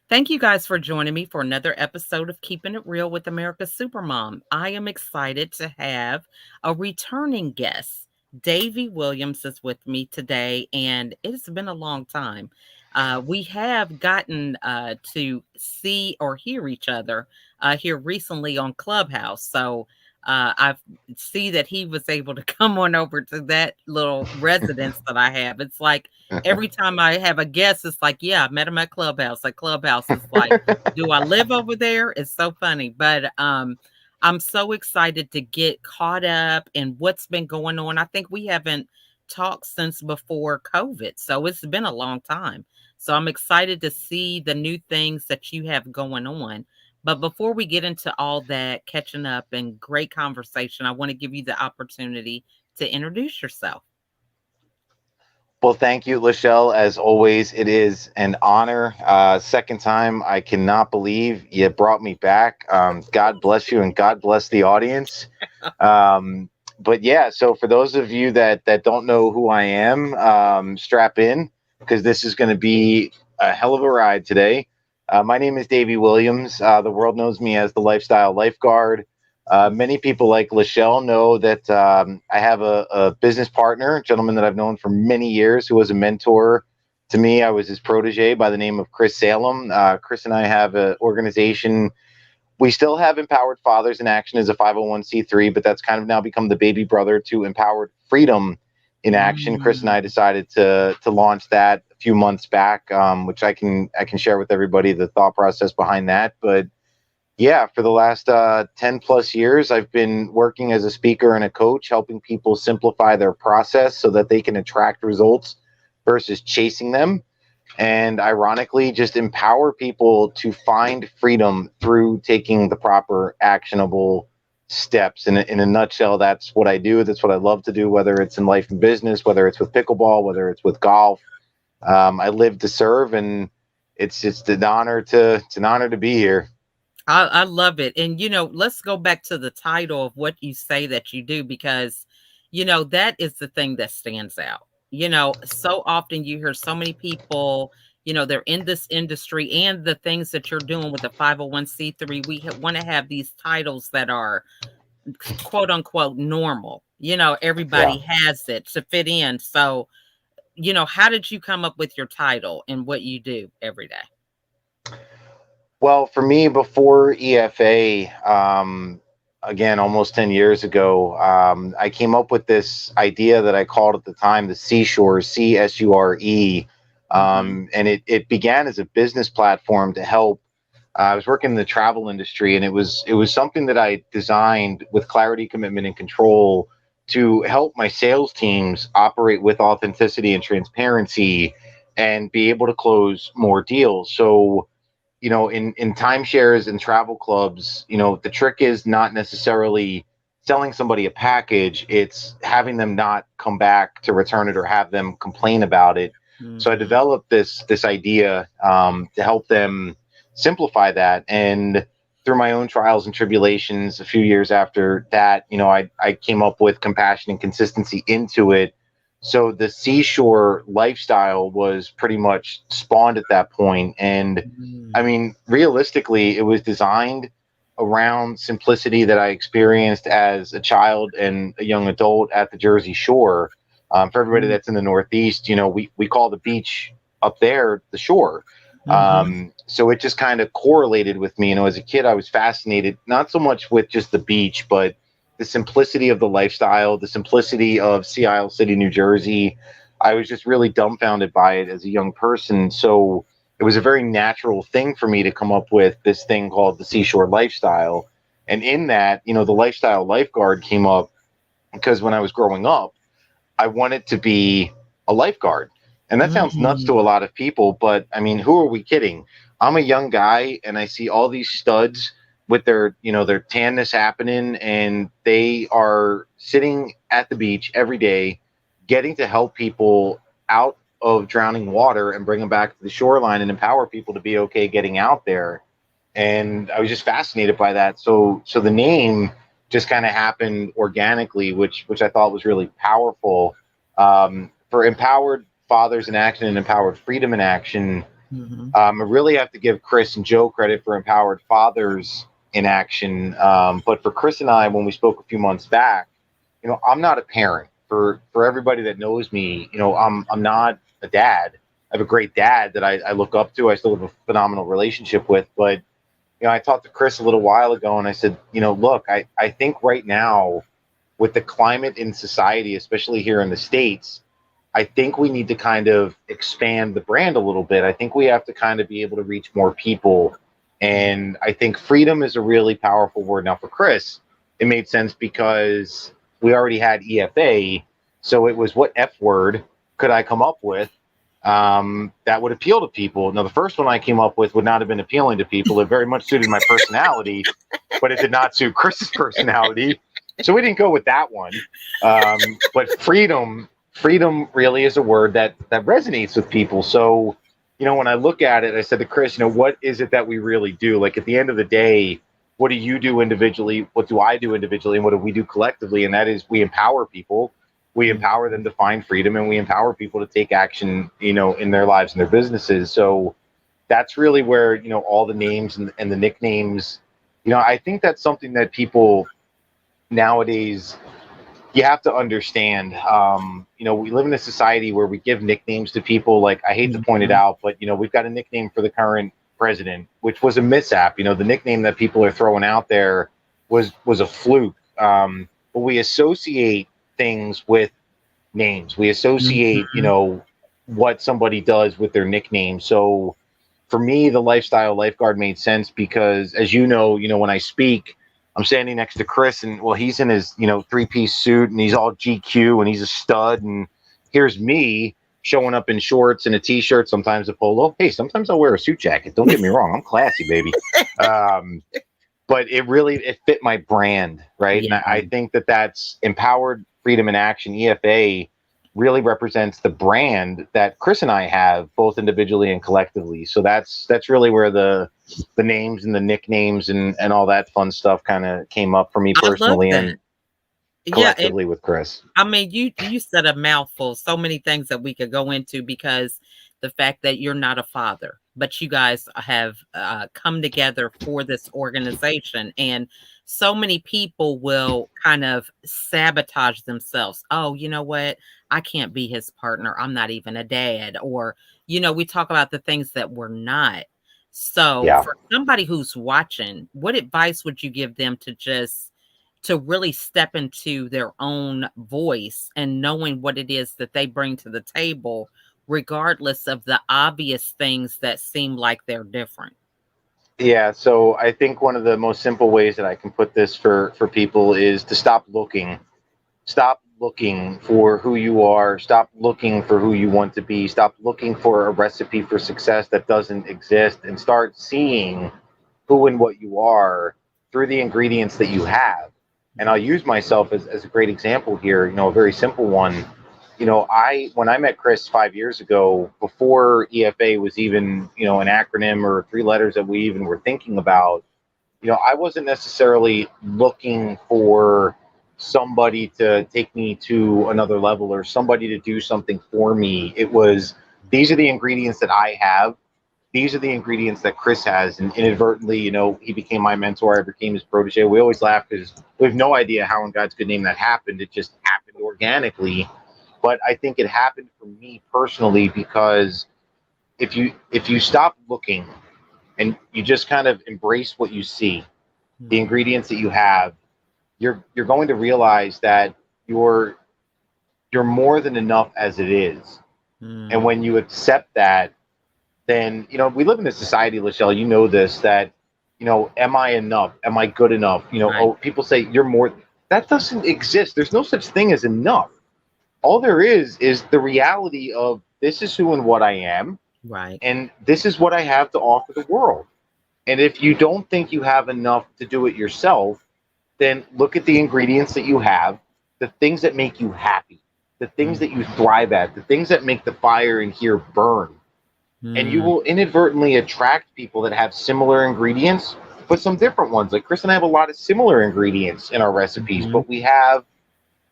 Thank you guys for joining me for another episode of Keeping It Real with America's Supermom. I am excited to have a returning guest. Davey Williams is with me today, and it's been a long time. We have gotten to see or hear each other here recently on Clubhouse. So I see that he was able to come on over to that little residence that I have. It's like every time I have a guest, it's like, yeah, I met him at Clubhouse. Like Clubhouse is like, do I live over there? It's so funny. But I'm so excited to get caught up in what's been going on. I think we haven't talked since before COVID. So it's been a long time. So I'm excited to see the new things that you have going on. But before we get into all that, catching up and great conversation, I want to give you the opportunity to introduce yourself. Well, thank you, Lachelle. As always, it is an honor. Second time, I cannot believe you brought me back. God bless you, and God bless the audience. But yeah, so for those of you that don't know who I am, strap in because this is going to be a hell of a ride today. My name is Davey Williams. The world knows me as the Lifestyle Lifeguard. Many people like Lachelle know that I have a business partner, a gentleman that I've known for many years who was a mentor to me. I was his protege by the name of Chris Salem. Chris and I have an organization. We still have Empowered Fathers in Action as a 501c3, but that's kind of now become the baby brother to Empowered Freedom in Action. Chris and I Mm. decided to launch that a few months back, which I can share with everybody the thought process behind that. But yeah, for the last 10 plus years, I've been working as a speaker and a coach, helping people simplify their process so that they can attract results versus chasing them. And ironically, just empower people to find freedom through taking the proper actionable steps. In a nutshell, that's what I do. That's what I love to do, whether it's in life and business, whether it's with pickleball, whether it's with golf. I live to serve, and it's just an honor to be here. I love it. And, let's go back to the title of what you say that you do, because, that is the thing that stands out. So often you hear so many people, they're in this industry and the things that you're doing with the 501c3. We want to have these titles that are quote unquote normal. Yeah. Everybody has it to fit in. So, how did you come up with your title and what you do every day? Well, for me, before EFA, again, almost 10 years ago, I came up with this idea that I called at the time the Seashore, CSURE. Hmm. And it began as a business platform to help. I was working in the travel industry, and it was something that I designed with clarity, commitment, and control to help my sales teams operate with authenticity and transparency and be able to close more deals. So in timeshares and travel clubs, the trick is not necessarily selling somebody a package, it's having them not come back to return it or have them complain about it. So I Hmm. developed this idea to help them simplify that. And through my own trials and tribulations, a few years after that, I came up with compassion and consistency into it. So the seashore lifestyle was pretty much spawned at that point. And I Mm. mean, realistically, it was designed around simplicity that I experienced as a child and a young adult at the Jersey Shore. For everybody Mm. that's in the Northeast, we call the beach up there the shore. Mhm. So it just kind of correlated with me. As a kid, I was fascinated not so much with just the beach, but the simplicity of the lifestyle, the simplicity of Sea Isle City, New Jersey. I was just really dumbfounded by it as a young person. So it was a very natural thing for me to come up with this thing called the Seashore Lifestyle. And in that, the lifestyle lifeguard came up because when I was growing up, I wanted to be a lifeguard. And that sounds nuts to a Mm. lot of people, but I mean, who are we kidding? I'm a young guy and I see all these studs with their tanness happening, and they are sitting at the beach every day getting to help people out of drowning water and bring them back to the shoreline and empower people to be okay getting out there. And I was just fascinated by that. So the name just kind of happened organically, which I thought was really powerful. For empowered fathers in action and empowered freedom in action, Hmm. I really have to give Chris and Joe credit for empowered fathers in action. But for Chris and I, when we spoke a few months back, I'm not a parent. For everybody that knows me, I'm not a dad. I have a great dad that I look up to. I still have a phenomenal relationship with. But I talked to Chris a little while ago, and I said, look, I think right now with the climate in society, especially here in the States, I think we need to kind of expand the brand a little bit. I think we have to kind of be able to reach more people. And I think freedom is a really powerful word. Now, for Chris, it made sense because we already had EFA. So it was, what F word could I come up with that would appeal to people? Now, the first one I came up with would not have been appealing to people. It very much suited my personality, but it did not suit Chris's personality. So we didn't go with that one. But freedom really is a word that resonates with people. So, when I look at it, I said to Chris, what is it that we really do? Like, at the end of the day, what do you do individually? What do I do individually? And what do we do collectively? And that is, we empower people. We empower them to find freedom, and we empower people to take action, in their lives and their businesses. So that's really where, all the names and the nicknames, I think that's something that people nowadays, you have to understand. We live in a society where we give nicknames to people. Like, I hate to point it out, but we've got a nickname for the current president, which was a mishap. The nickname that people are throwing out there was a fluke. But we associate things with names. We associate, what somebody does with their nickname. So for me, the lifestyle lifeguard made sense because, as when I speak, I'm standing next to Chris, and well, he's in his, three-piece suit, and he's all GQ, and he's a stud. And here's me showing up in shorts and a t-shirt, sometimes a polo. Hey, sometimes I'll wear a suit jacket. Don't get me wrong, I'm classy, baby. But it fit my brand, right? Yeah. And I think that's empowered freedom in action. EFA really represents the brand that Chris and I have, both individually and collectively. So that's really where the names and the nicknames and all that fun stuff kind of came up for me I love personally that. and Yeah, collectively with Chris. I mean, you said a mouthful. So many things that we could go into, because the fact that you're not a father, but you guys have come together for this organization, and so many people will kind of sabotage themselves. Oh, you know what? I can't be his partner. I'm not even a dad. Or, we talk about the things that we're not. So, Yeah. for somebody who's watching, what advice would you give them to really step into their own voice and knowing what it is that they bring to the table, regardless of the obvious things that seem like they're different? Yeah, so I think one of the most simple ways that I can put this for people is to stop looking. Stop looking for who you are. Stop looking for who you want to be. Stop looking for a recipe for success that doesn't exist, and start seeing who and what you are through the ingredients that you have. And I'll use myself as a great example here, a very simple one. When I met Chris 5 years ago, before EFA was even, an acronym or three letters that we even were thinking about, I wasn't necessarily looking for somebody to take me to another level or somebody to do something for me. It was, these are the ingredients that I have. These are the ingredients that Chris has. And inadvertently, he became my mentor. I became his protege. We always laugh because we have no idea how in God's good name that happened. It just happened organically. But I think it happened for me personally because if you stop looking and you just kind of embrace what you see, the ingredients that you have, you're going to realize that you're more than enough as it is. And when you accept that, then we live in a society, Lachelle, this, that am I enough? Am I good enough? Right. Oh, people say you're more. That doesn't exist. There's no such thing as enough. All there is the reality of, this is who and what I am, Right. and this is what I have to offer the world. And if you don't think you have enough to do it yourself, then look at the ingredients that you have, the things that make you happy, the things that you thrive at, the things that make the fire in here burn. And you will inadvertently attract people that have similar ingredients, but some different ones. Like Chris and I have a lot of similar ingredients in our recipes, but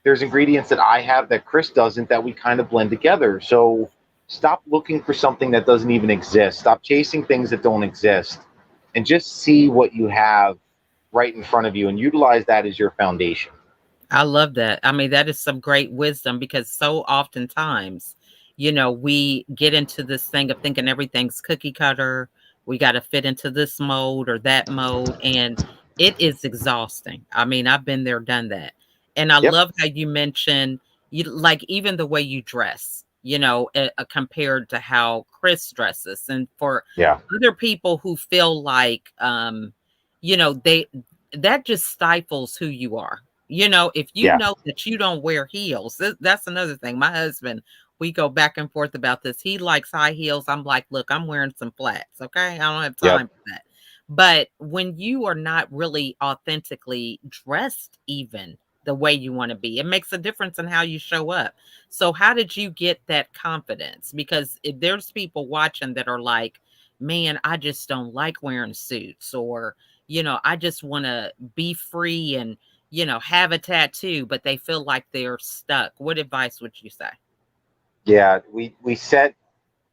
there's ingredients that I have that Chris doesn't, that we kind of blend together. So Stop looking for something that doesn't even exist. Stop chasing things that don't exist, and just see what you have right in front of you and utilize that as your foundation. I love that. I mean, that is some great wisdom because so oftentimes, we get into this thing of thinking everything's cookie cutter. We got to fit into this mold or that mode. And it is exhausting. I mean, I've been there, done that. And I Yep. love how you mentioned, like, even the way you dress, compared to how Chris dresses. And for Yeah. other people who feel like, they, that just stifles who you are. If you Yeah. know that you don't wear heels, that's another thing. My husband, we go back and forth about this. He likes high heels. I'm like, look, I'm wearing some flats. Okay. I don't have Yep. time for that. But when you are not really authentically dressed, even the way you want to be, it makes a difference in how you show up. So, how did you get that confidence? Because if there's people watching that are like, man, I just don't like wearing suits, or, I just want to be free and have a tattoo, but they feel like they're stuck. What advice would you say? Yeah. We set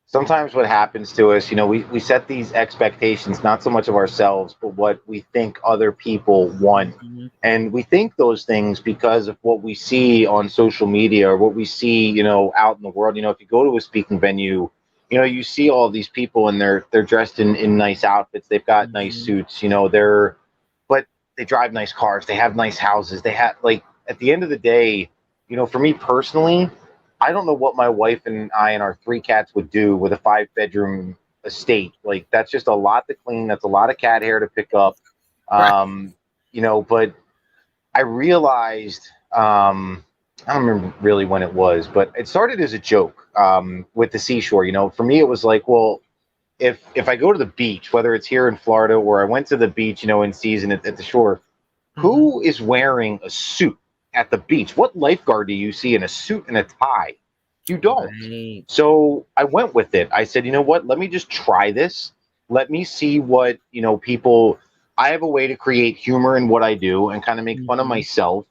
sometimes what happens to us, we set these expectations, not so much of ourselves, but what we think other people want. Mhm, And we think those things because of what we see on social media or what we see, out in the world. If you go to a speaking venue, you see all these people and they're dressed in nice outfits. They've got nice mhm, suits, but they drive nice cars. They have nice houses. They have, like, at the end of the day, for me personally, I don't know what my wife and I and our three cats would do with a 5 bedroom estate. Like, that's just a lot to clean. That's a lot of cat hair to pick up. right. Um, but I realized, I don't remember really when it was, but it started as a joke, with the seashore. For me, it was like, well, if I go to the beach, whether it's here in Florida or I went to the beach, in season at the shore, Mhm, who is wearing a suit at the beach? What lifeguard do you see in a suit and a tie? You don't. right. So I went with it. I said, you know what? Let me just try this. Let me see what, people. I have a way to create humor in what I do and kind of make fun of Mhm, myself.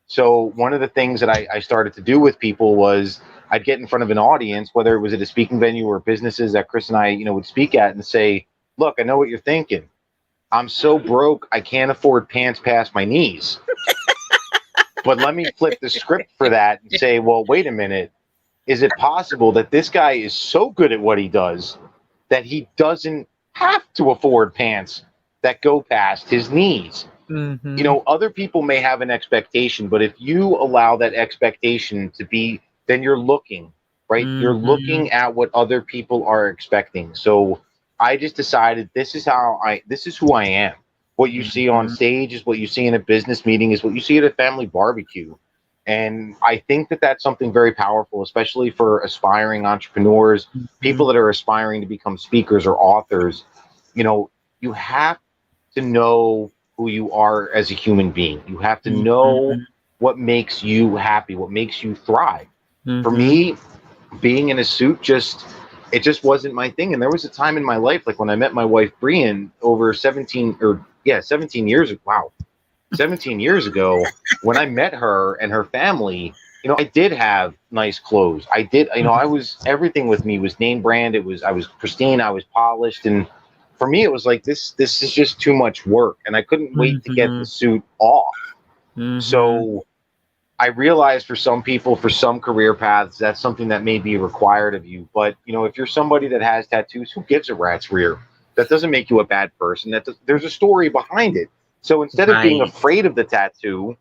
So one of the things that I started to do with people was I'd get in front of an audience, whether it was at a speaking venue or businesses that Chris and I, would speak at, and say, look, I know what you're thinking. I'm so broke, I can't afford pants past my knees. But let me flip the script for that and say, well, wait a minute. Is it possible that this guy is so good at what he does that he doesn't have to afford pants that go past his knees? mhm, Other people may have an expectation, but if you allow that expectation to be, then you're looking, right? You're mhm, looking at what other people are expecting. So I just decided this is who I am. What you see on mhm, stage is what you see in a business meeting, is what you see at a family barbecue. And I think that that's something very powerful, especially for aspiring entrepreneurs, people mhm, that are aspiring to become speakers or authors. You know, you have to know who you are as a human being. You have to know mhm, what makes you happy, what makes you thrive. For mhm. me, being in a suit just wasn't my thing. And there was a time in my life, like when I met my wife Brian over 17 years ago. Wow, 17 years ago, when I met her and her family, I did have nice clothes. I did, I was, everything with me was name brand. I was pristine. I was polished. And for me, it was like, this is just too much work. And I couldn't wait to get the Mhm, suit off. mhm. So I realize for some people, for some career paths, that's something that may be required of you. But, if you're somebody that has tattoos, who gives a rat's rear? That doesn't make you a bad person. There's a story behind it. So instead of being Right. afraid of the tattoo,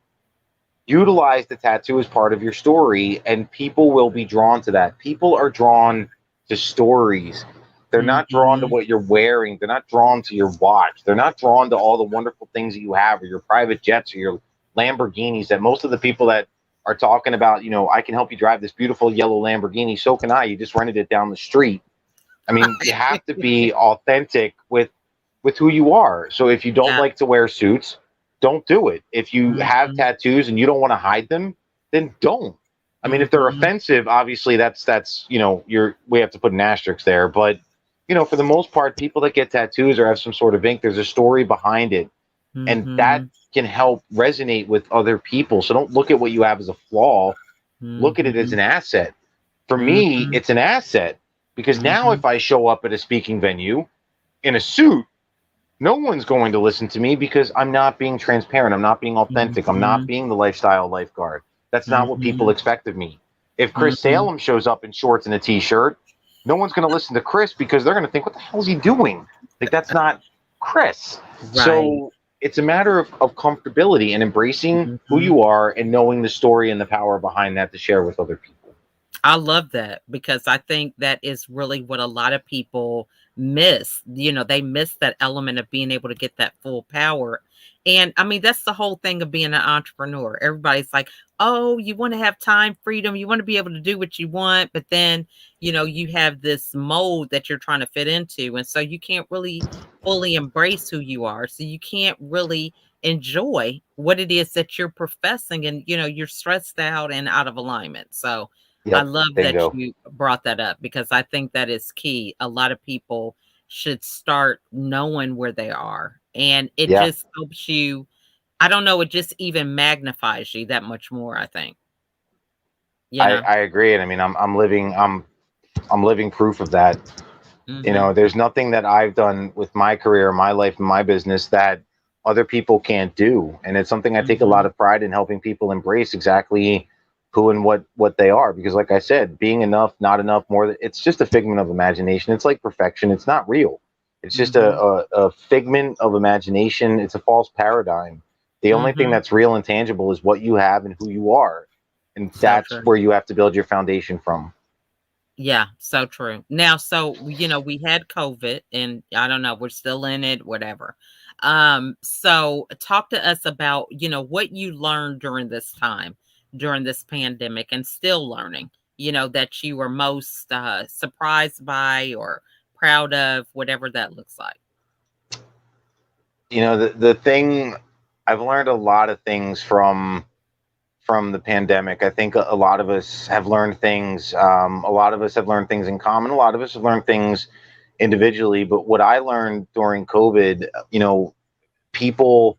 utilize the tattoo as part of your story, and people will be drawn to that. People are drawn to stories. They're not drawn to Mhm. what you're wearing. They're not drawn to your watch. They're not drawn to all the wonderful things that you have, or your private jets, or your Lamborghinis. That most of the people that are talking about, I can help you drive this beautiful yellow Lamborghini. So can I. You just rented it down the street. I mean, you have to be authentic with who you are. So if you don't Yeah. like to wear suits, don't do it. If you have Mhm, tattoos and you don't want to hide them, then don't. I mean, if they're mhm, offensive, obviously that's you're we have to put an asterisk there. But for the most part, people that get tattoos or have some sort of ink, there's a story behind it, and that mhm, can help resonate with other people. So don't look at what you have as a flaw. Look at it as mhm, an asset. For me, mhm, it's an asset. Because now Mhm. if I show up at a speaking venue in a suit, no one's going to listen to me because I'm not being transparent. I'm not being authentic. I'm not Mhm. being the lifestyle lifeguard. That's not what people Mhm. expect of me. If Chris Mhm. Salem shows up in shorts and a t-shirt, no one's going to listen to Chris because they're going to think, what the hell is he doing? Like, that's not Chris. Right. So it's a matter of comfortability and embracing who Mhm. you are and knowing the story and the power behind that to share with other people. I love that because I think that is really what a lot of people miss. They miss that element of being able to get that full power. And I mean, that's the whole thing of being an entrepreneur. Everybody's like, oh, you want to have time freedom, you want to be able to do what you want, but then, you have this mold that you're trying to fit into. And so you can't really fully embrace who you are. So you can't really enjoy what it is that you're professing. And, you're stressed out and out of alignment. So, I Yep. love that Bingo. you brought that up because I think that is key. A lot of people should start knowing where they are, and it Yeah. just helps you. I don't know, it just even magnifies you that much more, I think, you know? I agree. And I mean, I'm living proof of that. Mhm, There's nothing that I've done with my career, my life, and my business that other people can't do. And it's something I take a lot mhm, of pride in helping people embrace exactly who and what they are. Because, like I said, being enough, not enough, more, it's just a figment of imagination. It's like perfection. It's not real. It's just mhm, a figment of imagination. It's a false paradigm. The only thing mhm. that's real and tangible is what you have and who you are. And So that's true. where you have to build your foundation from. Yeah, so true. Now, so, we had COVID and I don't know, we're still in it, whatever. So talk to us about, what you learned during this time, during this pandemic and still learning, that you were most surprised by or proud of, whatever that looks like. The thing, I've learned a lot of things from the pandemic. I think a lot of us have learned things. A lot of us have learned things in common. A lot of us have learned things individually. But what I learned during COVID, people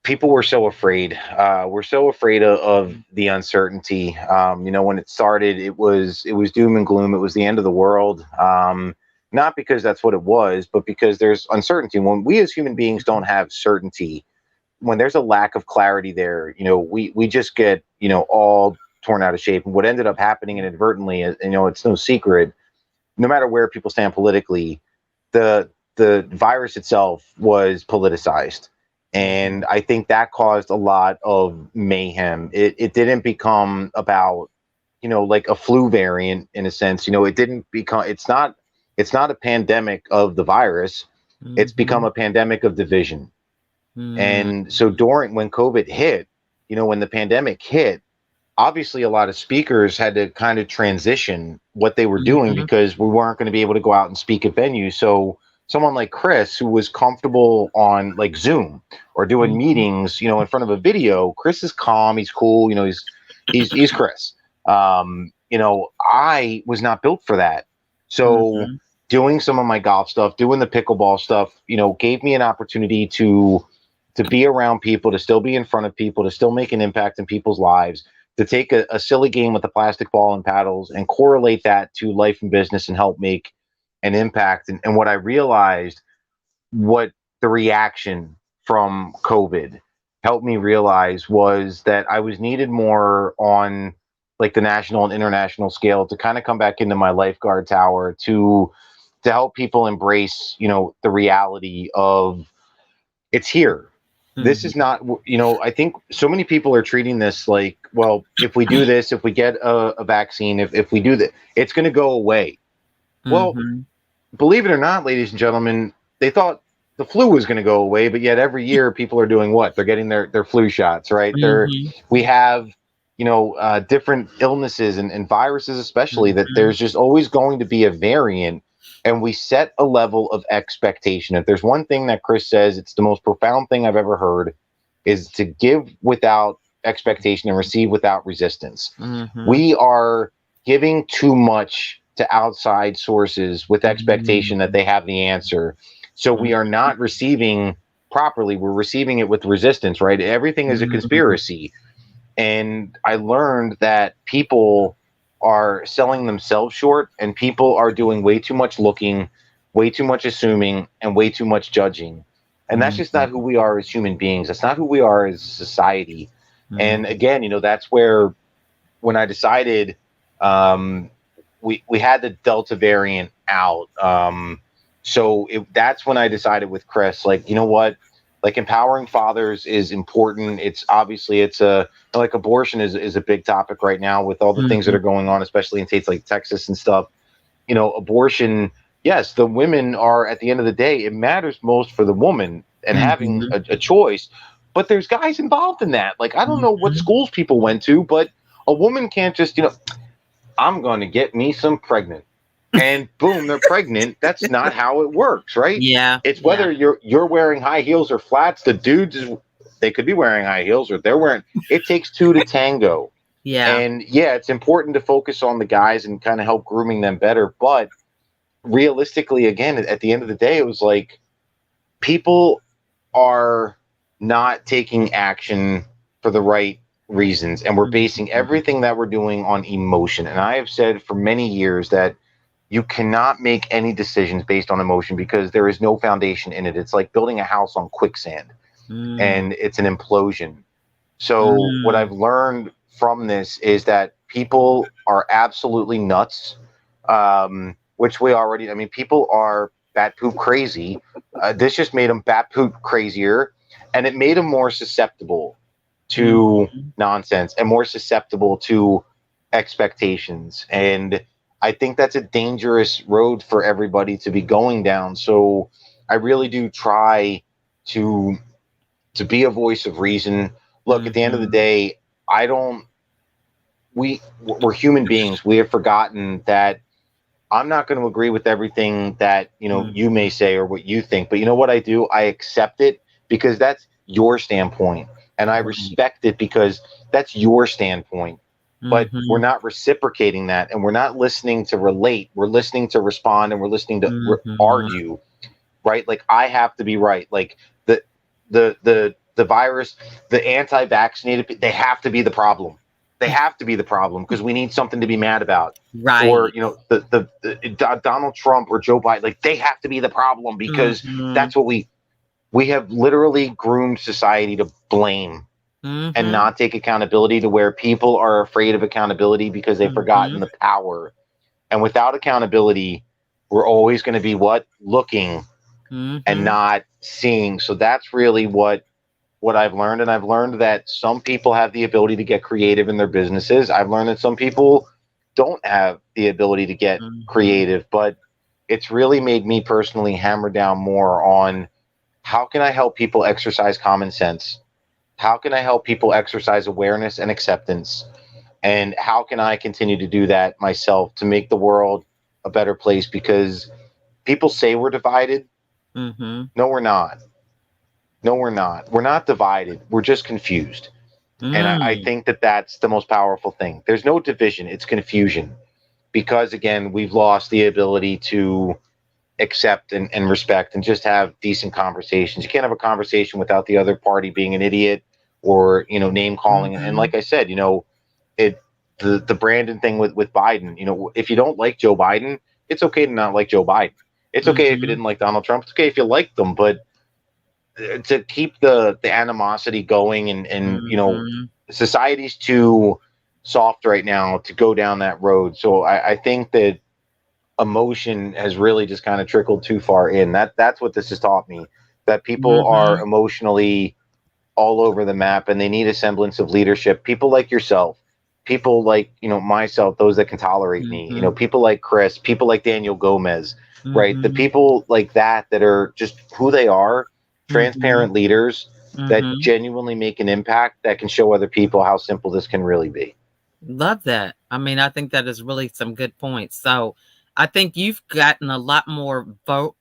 people were so afraid. We're so afraid of the uncertainty. When it started, it was doom and gloom. It was the end of the world. Not because that's what it was, but because there's uncertainty. When we as human beings don't Mhm, have certainty, when there's a lack of clarity there, we just get all torn out of shape. And what ended up happening inadvertently, it's no secret. No matter where people stand politically, the virus itself was politicized, mhm, and I think that caused a lot of mayhem. It didn't become about like a flu variant in a sense. It didn't become. It's not a pandemic of the virus. It's become mhm, a pandemic of division. mhm, And so during when COVID hit, when the pandemic hit, obviously a lot of speakers had to kind of transition what they were doing mhm, because we weren't going to be able to go out and speak at venues. So someone like Chris, who was comfortable on like Zoom or doing mhm, meetings, in front of a video, Chris is calm, he's cool, he's Chris. I was not built for that. So mhm, doing some of my golf stuff, doing the pickleball stuff, gave me an opportunity to be around people, to still be in front of people, to still make an impact in people's lives, to take a silly game with a plastic ball and paddles and correlate that to life and business and help make an impact. And what I realized, what the reaction from COVID helped me realize was that I was needed more on like the national and international scale to kind of come back into my lifeguard tower to help people embrace, the reality of it's here. This is mhm, not, I think so many people are treating this like, well, if we do this, if we get a vaccine, if we do that, it's going to go away. Well, mhm. believe it or not, ladies and gentlemen, they thought the flu was going to go away, but yet every year people are doing what? They're getting their flu shots, right? Mhm, We have, different illnesses and viruses, especially that mhm, there's just always going to be a variant. And we set a level of expectation. If there's one thing that Chris says, it's the most profound thing I've ever heard, is to give without expectation and receive without resistance. mhm, We are giving too much to outside sources with expectation that mhm, they have the answer. So we mhm, are not receiving properly. We're receiving it with resistance, right? Everything is a mhm, conspiracy. And I learned that people are selling themselves short, and people are doing way too much looking, way too much assuming, and way too much judging. And that's just not who Mhm. we are as human beings. That's not who we are as a society. And Mhm. again, that's where when I decided, um, we had the Delta variant out. So that's when I decided with Chris, like, you know what, like empowering fathers is important. It's obviously it's a like abortion is a big topic right now with all the things that Mhm. are going on, especially in states like Texas and stuff. Abortion. Yes, the women are at the end of the day. It matters most for the woman and having Mhm. a choice. But there's guys involved in that. Like I don't know what Mhm. schools people went to, but a woman can't just I'm going to get me some pregnant. And boom, they're pregnant. That's not how it works, right? Yeah, It's yeah, whether you're wearing high heels or flats. The dudes they could be wearing high heels or they're wearing. It takes two to tango. yeah. And yeah, it's important to focus on the guys and kind of help grooming them better. But realistically, again, at the end of the day, it was like people are not taking action for the right reasons, and we're basing Mhm. everything that we're doing on emotion. And I have said for many years that you cannot make any decisions based on emotion because there is no foundation in it. It's like building a house on quicksand, Mm. and it's an implosion. So what Mm. I've learned from this is that people are absolutely nuts, which we already. I mean, people are bat poop crazy. This just made them bat poop crazier, and it made them more susceptible to Mhm. nonsense and more susceptible to expectations. And I think that's a dangerous road for everybody to be going down. So I really do try to be a voice of reason. Look, at the end of the Mhm. day, I don't. We're human beings. We have forgotten that I'm not going to agree with everything that you may Mhm. say or what you think. But you know what I do? I accept it because that's your standpoint, and I Right. respect it because that's your standpoint. But we're Mhm. not reciprocating that, and we're not listening to relate. We're listening to respond, and we're listening to Mhm. argue, right? Like I have to be right. Like the the virus, the anti-vaccinated, they have to be the problem. They have to be the problem because we need something to be mad about. Or Right. the Donald Trump or Joe Biden, like they have to be the problem because Mhm. that's what we have literally groomed society to blame and Mhm. not take accountability to where people are afraid of accountability because they've forgotten Mhm. the power. And without accountability, we're always going to be what looking and Mhm. not seeing. So that's really what I've learned, and I've learned that some people have the ability to get creative in their businesses. I've learned that some people don't have the ability to get Mhm. creative, but it's really made me personally hammer down more on how can I help people exercise common sense? How can I help people exercise awareness and acceptance? And how can I continue to do that myself to make the world a better place? Because people say we're divided. Mhm. No, we're not. No, we're not. We're not divided. We're just confused. And I Mm. think that that's the most powerful thing. There's no division, it's confusion. Because again, we've lost the ability to accept and respect and just have decent conversations. You can't have a conversation without the other party being an idiot or, name calling. And Mhm. like I said, it the Brandon thing with Biden, if you don't like Joe Biden, it's okay to not like Joe Biden. It's okay if you Mhm. didn't like Donald Trump. It's okay if you liked them, but to keep the animosity going and Mhm. society's too soft right now to go down that road. So I think that emotion has really just kind of trickled too far in. That's what this has taught me. That people are Mhm. emotionally all over the map and they need a semblance of leadership. People like yourself, people like, myself, those that can tolerate me, Mhm. people like Chris, people like Daniel Gomez, right? The Mhm. people like that are just who they are, Mhm. transparent leaders that Mhm. genuinely make an impact that can show other people how simple this can really be. Love that. I mean, I think that is really some good points. So, I think you've gotten a lot more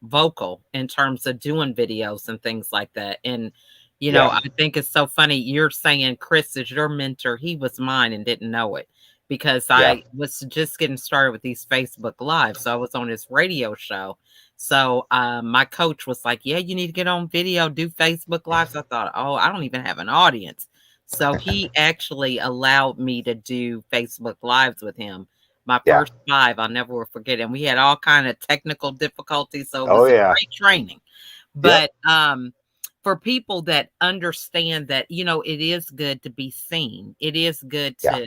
vocal in terms of doing videos and things like that. And, Yeah. I think it's so funny. You're saying Chris is your mentor. He was mine and didn't know it because Yeah. I was just getting started with these Facebook Lives. So, I was on his radio show. So, my coach was like, yeah, you need to get on video, do Facebook Lives. I thought, oh, I don't even have an audience. So he actually allowed me to do Facebook Lives with him. My Yeah. first 5, I'll never will forget, and we had all kind of technical difficulties, so it Oh was a yeah. great training. Yep. But, for people that understand that, it is good to be seen, it is good Yeah. to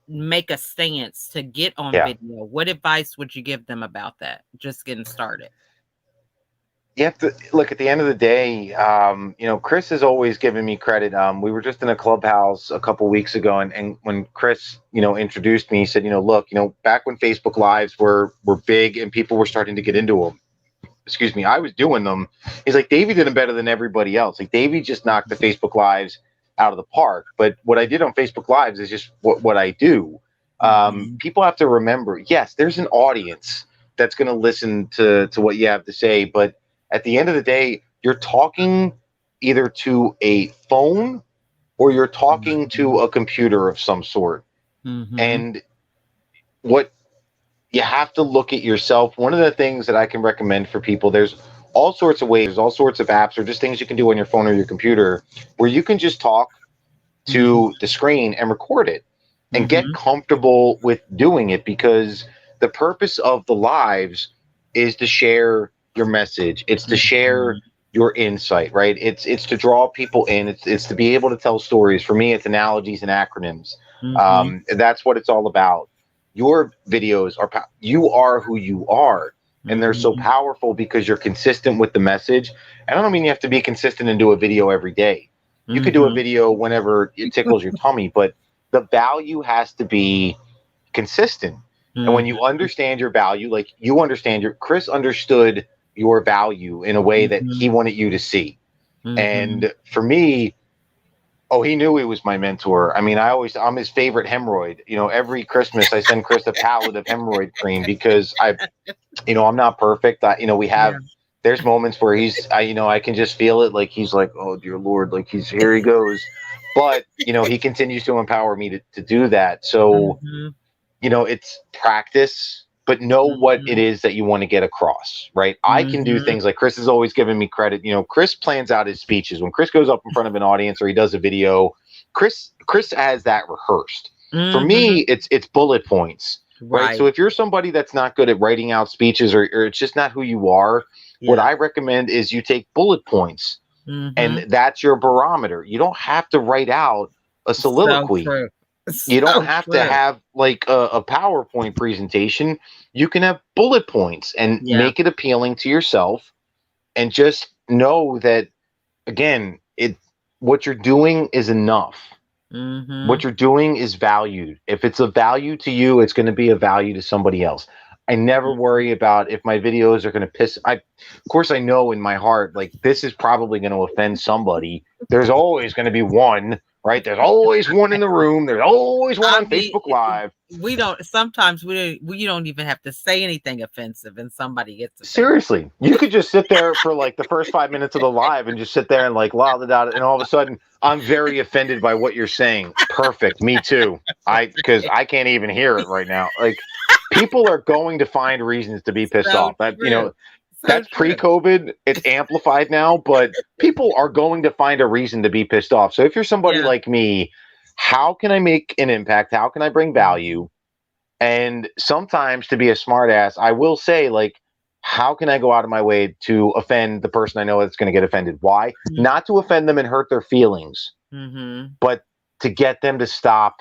make a stance to get on Yeah. video, what advice would you give them about that? Just getting started. You have to look at the end of the day. Chris has always given me credit. We were just in a clubhouse a couple weeks ago, and when Chris, introduced me, he said, look, back when Facebook Lives were big and people were starting to get into them. Excuse me, I was doing them. He's like, Davey did them better than everybody else. Like Davey just knocked the Facebook Lives out of the park. But what I did on Facebook Lives is just what I do. Mhm. People have to remember, yes, there's an audience that's going to listen to what you have to say. But at the end of the day, you're talking either to a phone or you're talking to Mhm. a computer of some sort. Mhm. And what you have to look at yourself. One of the things that I can recommend for people, there's all sorts of ways, there's all sorts of apps or just things you can do on your phone or your computer where you can just talk Mhm. to the screen and record it and get Mhm. comfortable with doing it, because the purpose of the lives is to share your message. It's to share Mhm. your insight, right? It's to draw people in. It's to be able to tell stories. For me, it's analogies and acronyms. Mhm. That's what it's all about. Your videos are you are who you are, and they're so Mhm. powerful because you're consistent with the message. And I don't mean you have to be consistent and do a video every day. You could do a Mhm. video whenever it tickles your tummy, but the value has to be consistent. And when you Mhm. understand your value, like you understand Chris understood your value in a way that Mhm. he wanted you to see. Mhm. And for me, oh, he knew he was my mentor. I mean, I'm his favorite hemorrhoid. Every Christmas I send Chris a pallet of hemorrhoid cream because I'm not perfect. We Yeah. have, there's moments where I can just feel it. Like he's like, oh dear Lord, like here he goes. But, he continues to empower me to do that. So, Mhm. it's practice, but know what it Mhm. is that you want to get across, right? I can do Mhm. things like Chris has always given me credit. Chris plans out his speeches. When Chris goes up in front of an audience or he does a video, Chris has that rehearsed. For Mhm. me, it's bullet points, right? So Right. if you're somebody that's not good at writing out speeches, or it's just not who you are, what Yeah. I recommend is you take bullet points, and Mhm. that's your barometer. You don't have to write out a So soliloquy. true. You don't So have to true. have like a PowerPoint presentation. You can have bullet points and Yeah. make it appealing to yourself, and just know that, again, what you're doing is enough. What Mhm. you're doing is valued. If it's a value to you, it's going to be a value to somebody else. I never Mhm. worry about if my videos are going to piss. Of course, I know in my heart, like this is probably going to offend somebody. There's always going to be one, right? There's always one in the room. There's always one I on mean, Facebook Live. we don't sometimes we don't even have to say anything offensive and somebody gets offended. Seriously, you could just sit there for like the first 5 minutes of the live and just sit there and like la da da, and all of a sudden, I'm very offended by what you're saying. Perfect, me too. Because I can't even hear it right now. Like, people are going to find reasons to be pissed So off. That true. So that's true. pre-COVID. It's amplified now, but people are going to find a reason to be pissed off. So if you're somebody Yeah. like me, how can I make an impact? How can I bring Mhm. value? And sometimes, to be a smartass, I will say, like, how can I go out of my way to offend the person I know that's going to get offended? Why? Not to offend them and hurt their feelings, Mhm. but to get them to stop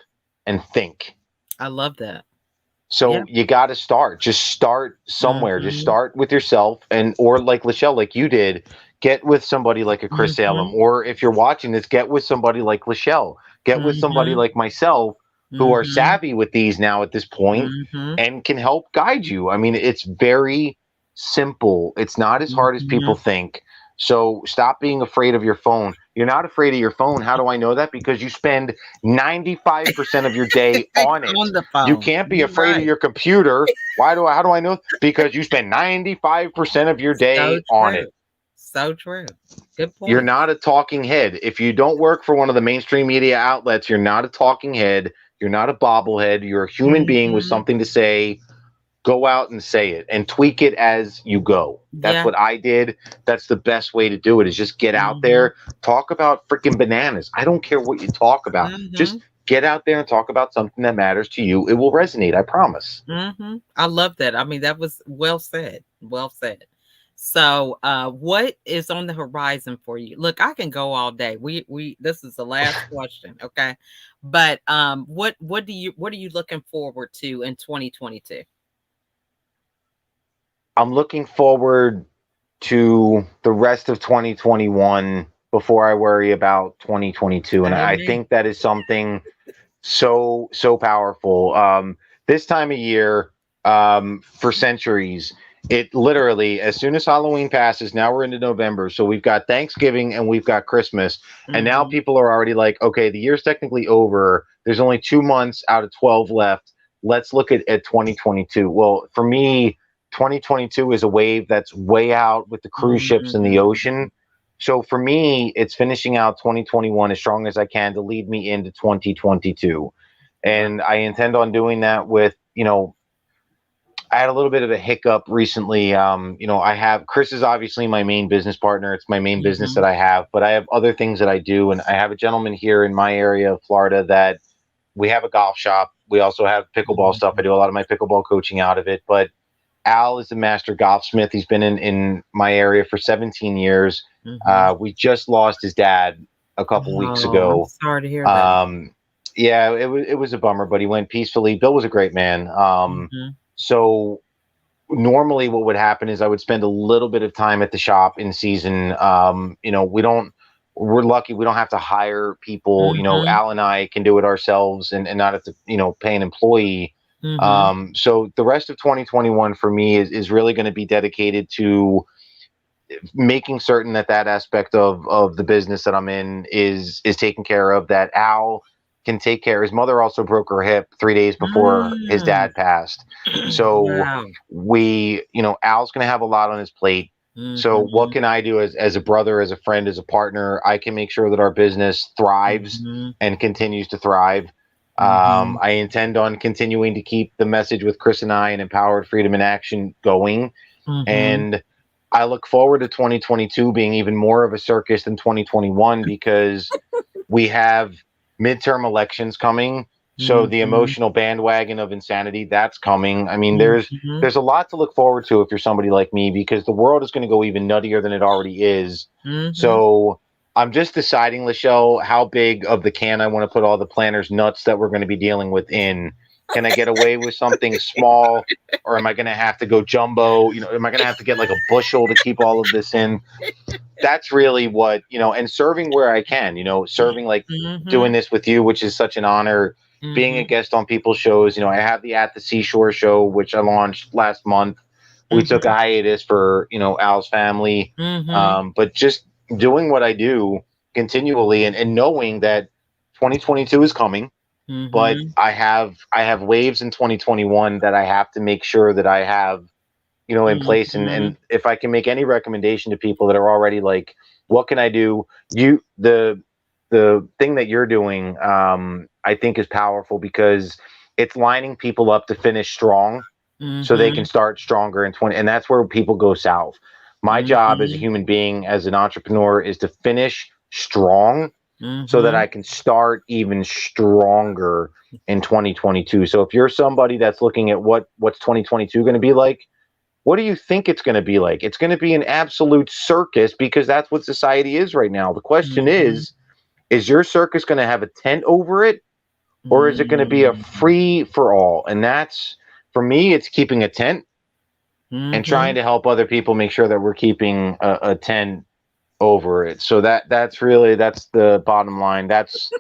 and think. I love that. Yeah. So you got to start. Just start somewhere. Just Mhm. start with yourself, or like Lachelle, like you did, get with somebody like a Chris Salem. Mhm. Or if you're watching this, get with somebody like Lachelle. Get with somebody Mhm. like myself, who are Mhm. savvy with these now at this point Mhm. and can help guide you. I mean, it's very simple. It's not as hard as people Mhm. think. So stop being afraid of your phone. You're not afraid of your phone. How do I know that? Because you spend 95% of your day on it. On the You phone. can't be You're afraid of right. your computer. How do I know? Because you spend 95% of your So day on true. it. So true. Good You're point. not a talking head. If you don't work for one of the mainstream media outlets, you're not a talking head. You're not a bobblehead. You're a human being with Mhm. something to say. Go out and say it and tweak it as you go. That's Yeah. what I did. That's the best way to do it, is just get out Mhm. there, talk about freaking bananas. I don't care what you talk about. Just Mhm. get out there and talk about something that matters to you. It will resonate, I promise. I love that. I mean, that was well said. Well said. So, what is on the horizon for you? Look, I can go all day. We this is the last question, okay? But what are you looking forward to in 2022? I'm looking forward to the rest of 2021 before I worry about 2022. And I Amen. think that is something so powerful. This time of year, for centuries, it literally, as soon as Halloween passes, now we're into November, so we've got Thanksgiving and we've got Christmas, and now Mhm. people are already like, okay, the year's technically over. There's only 2 months out of 12 left. Let's look at 2022. Well, for me, 2022 is a wave that's way out with the cruise ships in the Mhm. ocean. So for me, it's finishing out 2021 as strong as I can to lead me into 2022. Wow. And I intend on doing that with, I had a little bit of a hiccup recently. I have Chris is obviously my main business partner. It's my main business that Mhm. I have, but I have other things that I do. And I have a gentleman here in my area of Florida that we have a golf shop. We also have pickleball stuff. I Mhm. do a lot of my pickleball coaching out of it. But Al is the master golfsmith. He's been in my area for 17 years. Mhm. We just lost his dad a couple weeks Oh, I'm ago. sorry to hear that. Um, yeah, it was a bummer, but he went peacefully. Bill was a great man. Mhm. So normally what would happen is I would spend a little bit of time at the shop in season. We're lucky we don't have to hire people. Mhm. Al and I can do it ourselves and not have to, pay an employee. Mhm. So the rest of 2021 for me is really going to be dedicated to making certain that aspect of the business that I'm in is taken care of. That Al can take care. His mother also broke her hip 3 days before his Mm. dad passed. So Wow. Al's going to have a lot on his plate. So what Mhm. can I do as a brother, as a friend, as a partner? I can make sure that our business thrives Mhm. and continues to thrive. Mhm. I intend on continuing to keep the message with Chris and I and Empowered Freedom in Action going. Mhm. And I look forward to 2022 being even more of a circus than 2021 because we have midterm elections coming. So the Mhm. emotional bandwagon of insanity that's coming. I mean, there's Mhm. there's a lot to look forward to if you're somebody like me because the world is going to go even nuttier than it already is. Mhm. So I'm just deciding, Lachelle, how big of the can I want to put all the planners nuts that we're going to be dealing with in. Can I get away with something small, or am I going to have to go jumbo? Am I going to have to get like a bushel to keep all of this in? That's really what, and serving where I can, serving like doing Mhm. this with you, which is such an honor, being a Mhm. guest on people's shows. I have the At the Seashore show, which I launched last month. We took a Mhm. hiatus for, Al's family. Mhm. But just doing what I do continually and knowing that 2022 is coming, but Mhm. I have waves in 2021 that I have to make sure that I have in place. and Mhm. and if I can make any recommendation to people that are already like, what can I do? The thing that you're doing, I think is powerful because it's lining people up to finish strong so they can Mhm. start stronger in 20, and that's where people go south. My job as a Mhm. human being, as an entrepreneur, is to finish strong so that I Mhm. can start even stronger in 2022. So if you're somebody that's looking at what's 2022 going to be like, what do you think it's going to be like? It's going to be an absolute circus because that's what society is right now. The question Mhm. is your circus going to have a tent over it, or is it going to be a Mhm. free for all? And that's, for me, it's keeping a tent and trying Mhm. to help other people make sure that we're keeping a tent over it. So that's the bottom line. That's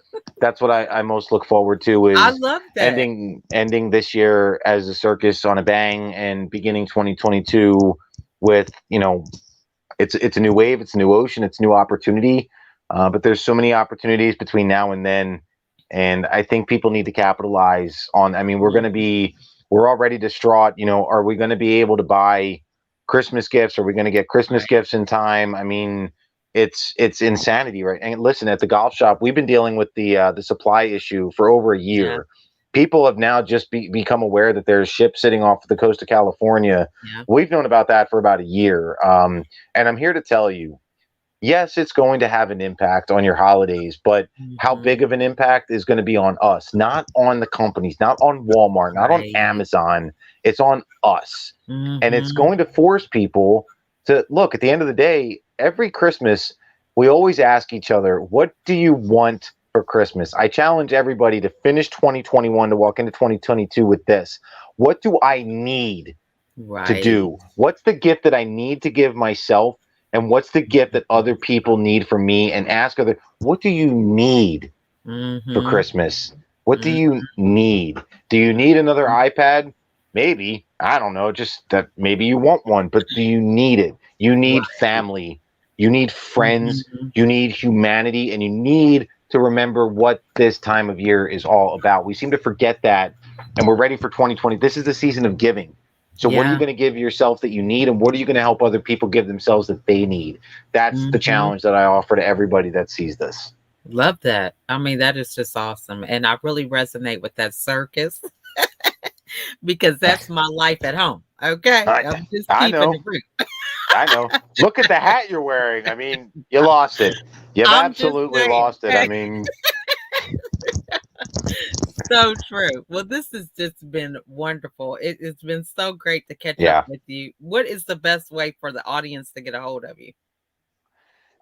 what I most look forward to I is love that. ending this year as a circus on a bang and beginning 2022 with, it's a new wave, it's a new ocean, it's new opportunity. But there's so many opportunities between now and then, and I think people need to capitalize on. I mean, Mhm. we're already distraught. Are we going to be able to buy Christmas gifts? Are we going to get Christmas Right. gifts in time? I mean, it's insanity, right? And listen, at the golf shop, we've been dealing with the supply issue for over a Yeah. year. People have now just become aware that there's ships sitting off the coast of California. Yeah. We've known about that for about a year. And I'm here to tell you, yes, it's going to have an impact on your holidays, but how Mhm. big of an impact is going to be on us, not on the companies, not on Walmart, not on Right. Amazon. It's on us. And it's Mhm. going to force people to look at the end of the day, every Christmas, we always ask each other, what do you want for Christmas? I challenge everybody to finish 2021 to walk into 2022 with this. What do I need to Right. do? What's the gift that I need to give myself? And what's the gift that other people need from me? And ask other, what do you need for Mhm. Christmas? What do Mhm. you need? Do you need another iPad? Maybe. I don't know. Just that maybe you want one, but do you need it? You need Right. family. You need friends. Mhm. You need humanity. And you need to remember what this time of year is all about. We seem to forget that. And we're ready for 2020. This is the season of giving. So, what are you Yeah. going to give yourself that you need? And what are you going to help other people give themselves that they need? That's the Mhm. challenge that I offer to everybody that sees this. Love that. I mean, that is just awesome, and I really resonate with that circus because that's my life at home, okay? I, I'm just I keeping know. it real. I know. Look at the hat you're wearing. I mean, you lost it. You've I'm just absolutely saying, lost it. I okay? mean, So true. Well, this has just been wonderful. It's been so great to catch up yeah, with you. What is the best way for the audience to get a hold of you?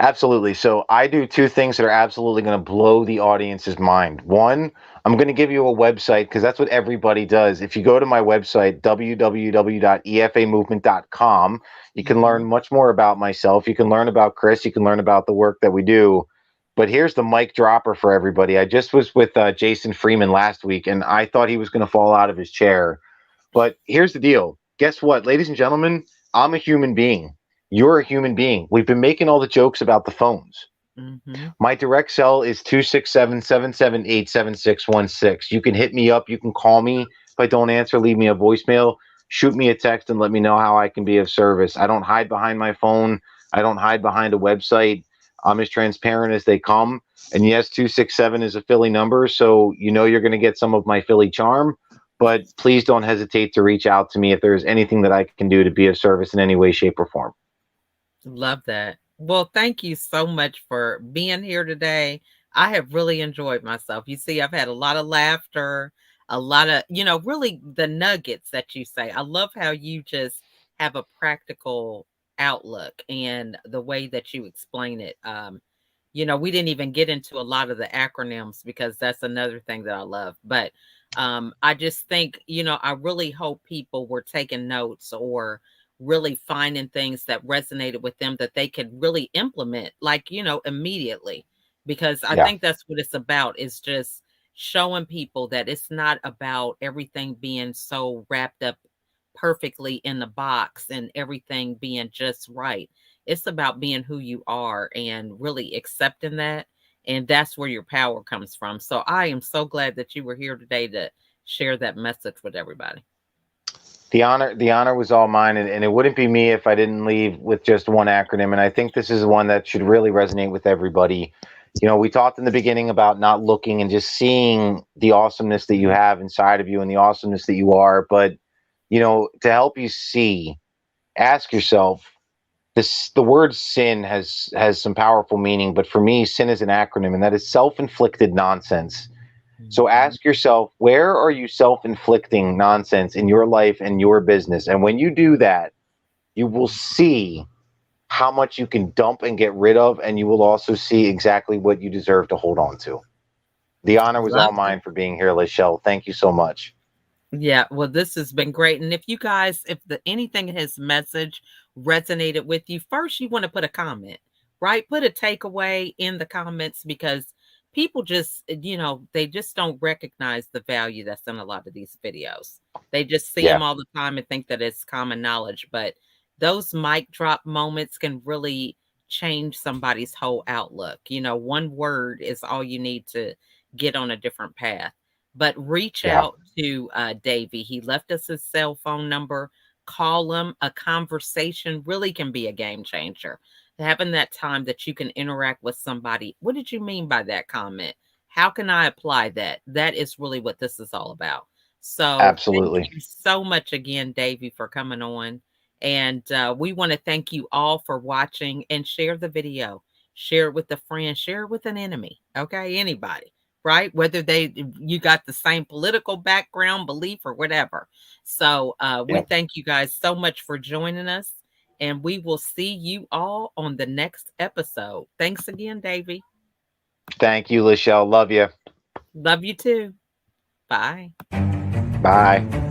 absolutely. So I do two things that are absolutely going to blow the audience's mind. One, I'm going to give you a website because that's what everybody does. If you go to my website, www.efamovement.com, you can learn Mhm. much more about myself. You can learn about Chris. You can learn about the work that we do. But here's the mic dropper for everybody. I just was with Jason Freeman last week, and I thought he was going to fall out of his chair. But here's the deal. Guess what, ladies and gentlemen? I'm a human being. You're a human being. We've been making all the jokes about the phones. Mhm. My direct cell is 267-778-7616. You can hit me up. You can call me. If I don't answer, leave me a voicemail. Shoot me a text and let me know how I can be of service. I don't hide behind my phone. I don't hide behind a website. I'm as transparent as they come. And yes, 267 is a Philly number. So you know you're going to get some of my Philly charm. But please don't hesitate to reach out to me if there's anything that I can do to be of service in any way, shape, or form. Love that. Well, thank you so much for being here today. I have really enjoyed myself. You see, I've had a lot of laughter, a lot of, really the nuggets that you say. I love how you just have a practical outlook and the way that you explain it. We didn't even get into a lot of the acronyms because that's another thing that I love. But I just think, I really hope people were taking notes or really finding things that resonated with them that they could really implement, like, immediately. Because I Yeah, think that's what it's about, is just showing people that it's not about everything being so wrapped up perfectly in the box and everything being just right. It's about being who you are and really accepting that. And that's where your power comes from. So I am so glad that you were here today to share that message with everybody. the honor was all mine, and it wouldn't be me if I didn't leave with just one acronym. And I think this is one that should really resonate with everybody. We talked in the beginning about not looking and just seeing the awesomeness that you Mhm. have inside of you and the awesomeness that you are. But to help you see, ask yourself. The word sin has some powerful meaning, but for me, sin is an acronym, and that is self-inflicted nonsense. So Mhm. ask yourself, where are you self inflicting nonsense in your life and your business? And when you do that, you will see how much you can dump and get rid of, and you will also see exactly what you deserve to hold on to. The honor was all Love it. mine for being here, Lachelle. Thank you so much. Yeah, well, this has been great. And if you guys, if the anything in his message resonated with you, first you want to put a comment, right? Put a takeaway in the comments because people just, they just don't recognize the value that's in a lot of these videos. They just see Yeah, them all the time and think that it's common knowledge. But those mic drop moments can really change somebody's whole outlook. One word is all you need to get on a different path. But reach yeah, out to Davey. He left us his cell phone number. Call him. A conversation really can be a game changer. Having that time that you can interact with somebody. What did you mean by that comment? How can I apply that? That is really what this is all about. So thank absolutely. you so much again, Davey, for coming on. And we want to thank you all for watching, and share the video. Share it with a friend, share it with an enemy. Okay, anybody, right? Whether you got the same political background, belief, or whatever. So we Yeah. thank you guys so much for joining us, and we will see you all on the next episode. Thanks again, Davey. Thank you, Lachelle. Love you. Love you too. Bye. Bye.